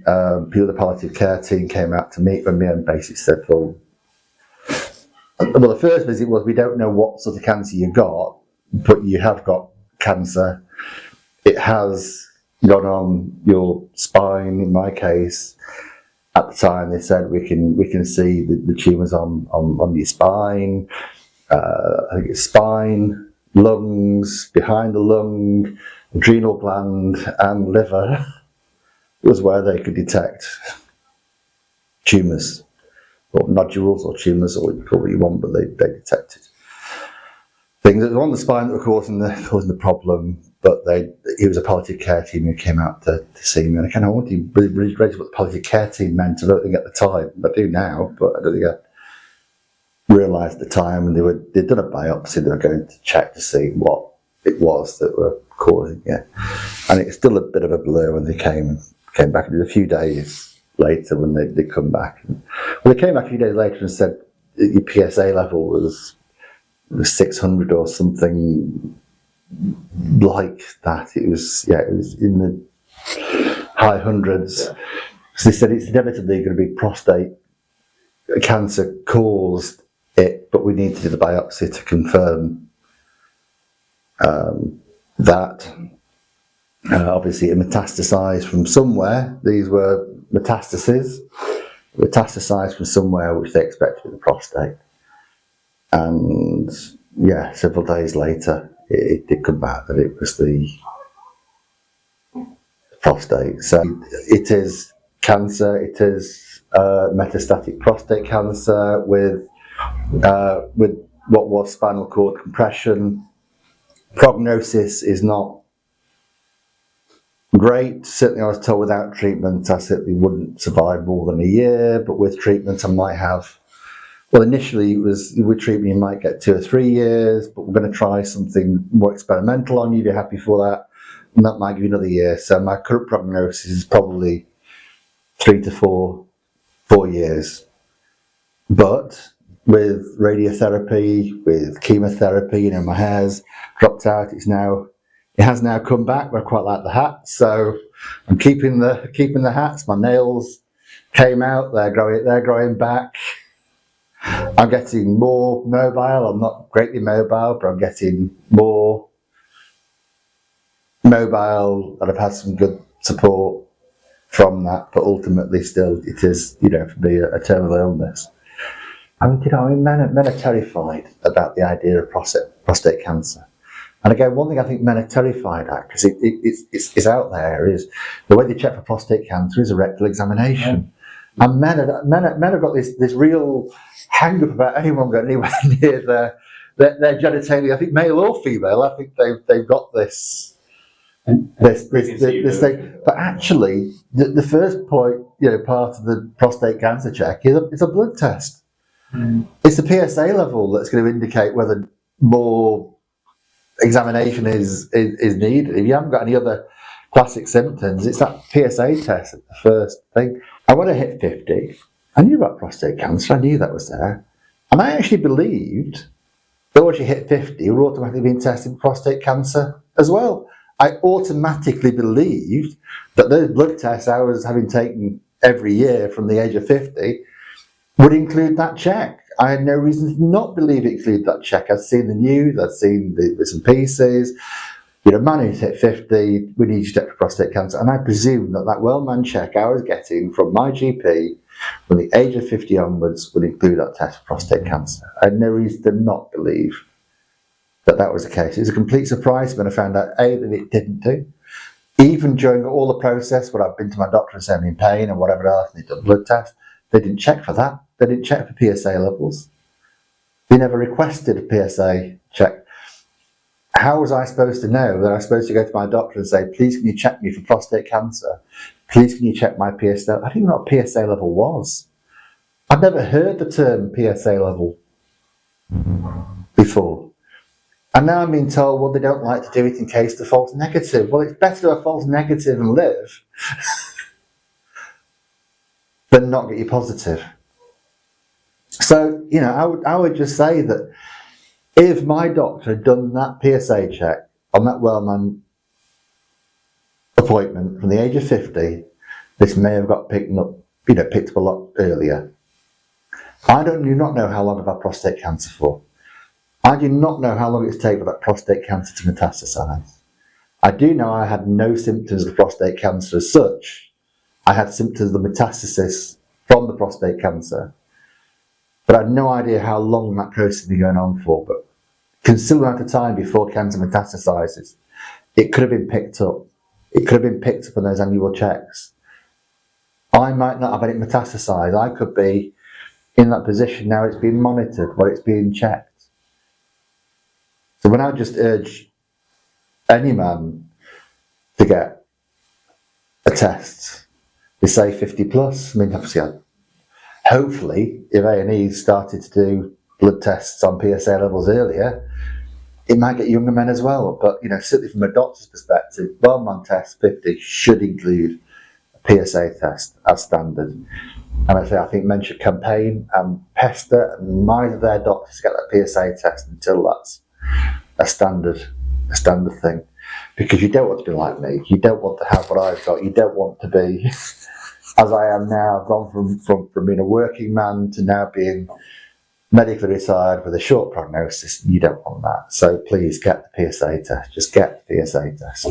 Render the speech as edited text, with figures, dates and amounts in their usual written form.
people at the palliative care team came out to meet with me and basically said, well, the first visit was, we don't know what sort of cancer you got, but you have got cancer. It has gone on your spine. In my case, at the time, they said we can see the tumours on your spine. I think it's spine, lungs, behind the lung, adrenal gland, and liver was where they could detect tumours, or nodules, or tumours, or call what you want, but they detected things that were on the spine that were causing the problem. But he was a palliative care team who came out to see me, and I kind of wanted to really raise what the palliative care team meant. I don't think at the time, I do now, but I don't think I realised at the time. And they'd done a biopsy. They were going to check to see what it was that were causing it, and it's still a bit of a blur when they came back. It was a few days later when they come back. Well, they came back a few days later and said your PSA level was 600 or something like that. It was in the high hundreds. So they said it's inevitably going to be prostate cancer caused it, but we need to do the biopsy to confirm that. Obviously, it metastasized from somewhere. These were metastases. Metastasized from somewhere which they expected to be the prostate. And several days later, it did come back that it was the prostate. So it is cancer. It is metastatic prostate cancer with what was spinal cord compression. Prognosis is not great. Certainly, I was told without treatment, I certainly wouldn't survive more than a year. But with treatment, I might have. Well, initially it was with treatment you might get 2 or 3 years, but we're going to try something more experimental on you if you're happy for that, and that might give you another year. So my current prognosis is probably 3 to 4 years. But with radiotherapy, with chemotherapy, my hair's dropped out. It has now come back. But I quite like the hat, so I'm keeping the hats. My nails came out. They're growing back. I'm getting more mobile. I'm not greatly mobile, but I'm getting more mobile, and I've had some good support from that. But ultimately, still, it is, for me, a terminal illness. Men are terrified about the idea of prostate cancer. And again, one thing I think men are terrified at, because it's out there, is the way they check for prostate cancer is a rectal examination. And men have got this real hang up about anyone going anywhere near their genitalia. I think male or female. I think they've got this thing. But actually, the first point, part of the prostate cancer check is a blood test. It's the PSA level that's going to indicate whether more examination is needed. If you haven't got any other classic symptoms, it's that PSA test, the first thing. And when I hit 50, I knew about prostate cancer. I knew that was there. And I actually believed that once you hit 50, you were automatically being tested for prostate cancer as well. I automatically believed that those blood tests I was having taken every year from the age of 50 would include that check. I had no reason to not believe it included that check. I'd seen the news, I'd seen the bits and pieces. Man who's hit 50, we need you to check for prostate cancer. And I presumed that well-man check I was getting from my GP from the age of 50 onwards would include that test for prostate cancer. I had no reason to not believe that was the case. It was a complete surprise when I found out, A, that it didn't do. Even during all the process, when I've been to my doctor and said I'm in pain and whatever else, and they've done blood tests, they didn't check for that. They didn't check for PSA levels. They never requested a PSA check. How was I supposed to know that I was supposed to go to my doctor and say, please can you check me for prostate cancer? Please can you check my PSA? I didn't know what PSA level was. I'd never heard the term PSA level before. And now I'm being told, well, they don't like to do it in case the false negative. Well, it's better to have a false negative and live than not get you positive. So, I would just say that if my doctor had done that PSA check on that well-man appointment from the age of 50, This may have got picked up a lot earlier. I do not know how long I've had prostate cancer for. I do not know how long it's taken for that prostate cancer to metastasize. I do know I had no symptoms of prostate cancer as such. I had symptoms of the metastasis from the prostate cancer. But I had no idea how long that process had been going on for. But considerable amount of time before cancer metastasizes, it could have been picked up. It could have been picked up on those annual checks. I might not have had it metastasize. I could be in that position now. It's being monitored, or it's being checked. So when I just urge any man to get a test, they say 50 plus. I mean, obviously, hopefully, if A&E started to do blood tests on PSA levels earlier, it might get younger men as well. But, certainly from a doctor's perspective, well-man test 50 should include a PSA test as standard. And I think men should campaign and pester and remind their doctors to get that PSA test until that's a standard thing. Because you don't want to be like me. You don't want to have what I've got. You don't want to be, as I am now, I've gone from being a working man to now being medically retired with a short prognosis. You don't want that. So please get the PSA test. Just get the PSA test.